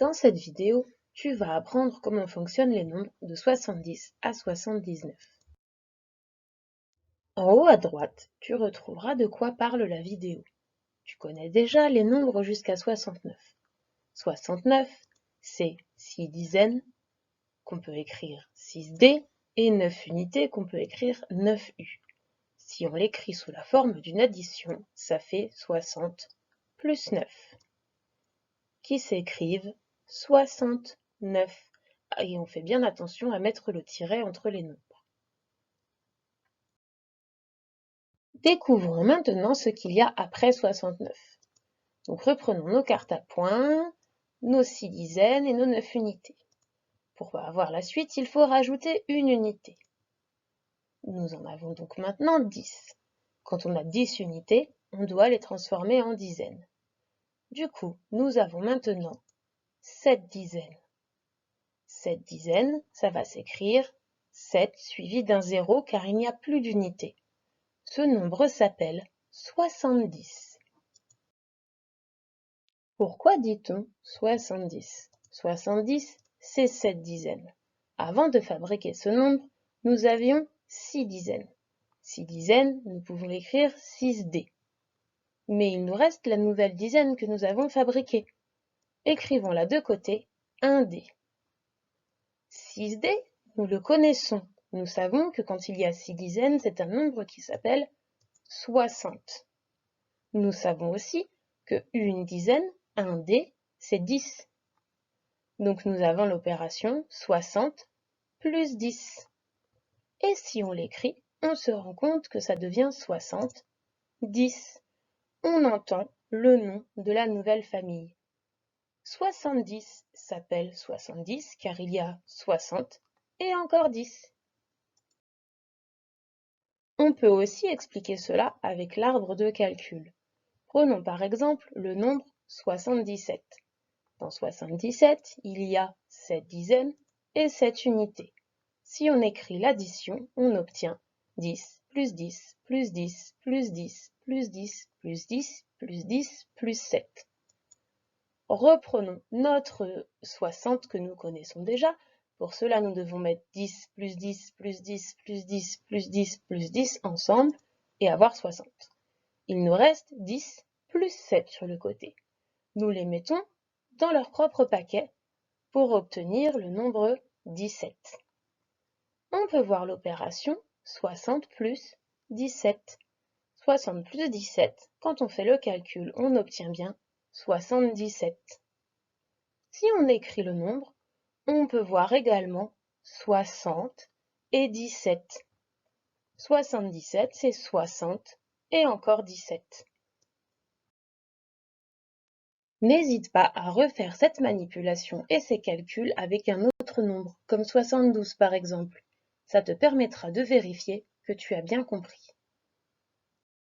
Dans cette vidéo, tu vas apprendre comment fonctionnent les nombres de 70 à 79. En haut à droite, tu retrouveras de quoi parle la vidéo. Tu connais déjà les nombres jusqu'à 69. 69, c'est 6 dizaines qu'on peut écrire 6D et 9 unités qu'on peut écrire 9U. Si on l'écrit sous la forme d'une addition, ça fait 60 plus 9, qui s'écrivent 69. Et on fait bien attention à mettre le tiret entre les nombres. Découvrons maintenant ce qu'il y a après 69. Donc reprenons nos cartes à points, nos 6 dizaines et nos 9 unités. Pour avoir la suite, il faut rajouter une unité. Nous en avons donc maintenant 10. Quand on a 10 unités, on doit les transformer en dizaines. Du coup, nous avons maintenant 7 dizaines. 7 dizaines, ça va s'écrire 7 suivi d'un 0 car il n'y a plus d'unité. Ce nombre s'appelle 70. Pourquoi dit-on 70? 70, c'est 7 dizaines. Avant de fabriquer ce nombre, nous avions 6 dizaines. 6 dizaines, nous pouvons l'écrire 6D. Mais il nous reste la nouvelle dizaine que nous avons fabriquée. Écrivons-la de côté, 1D. 6D, nous le connaissons. Nous savons que quand il y a 6 dizaines, c'est un nombre qui s'appelle 60. Nous savons aussi que une dizaine, 1D, c'est 10. Donc nous avons l'opération 60 plus 10. Et si on l'écrit, on se rend compte que ça devient 60, 10. On entend le nom de la nouvelle famille. 70 s'appelle 70 car il y a 60 et encore 10. On peut aussi expliquer cela avec l'arbre de calcul. Prenons par exemple le nombre 77. Dans 77, il y a 7 dizaines et 7 unités. Si on écrit l'addition, on obtient 10 plus 10 plus 10 plus 10 plus 10 plus 10 plus 10 plus 7. Reprenons notre 60 que nous connaissons déjà. Pour cela, nous devons mettre 10 plus 10 plus 10 plus 10 plus 10 plus 10 ensemble et avoir 60. Il nous reste 10 plus 7 sur le côté. Nous les mettons dans leur propre paquet pour obtenir le nombre 17. On peut voir l'opération 60 plus 17. 60 plus 17, quand on fait le calcul, on obtient bien 77. Si on écrit le nombre, on peut voir également 60 et 17. 77, c'est 60 et encore 17. N'hésite pas à refaire cette manipulation et ces calculs avec un autre nombre, comme 72 par exemple. Ça te permettra de vérifier que tu as bien compris.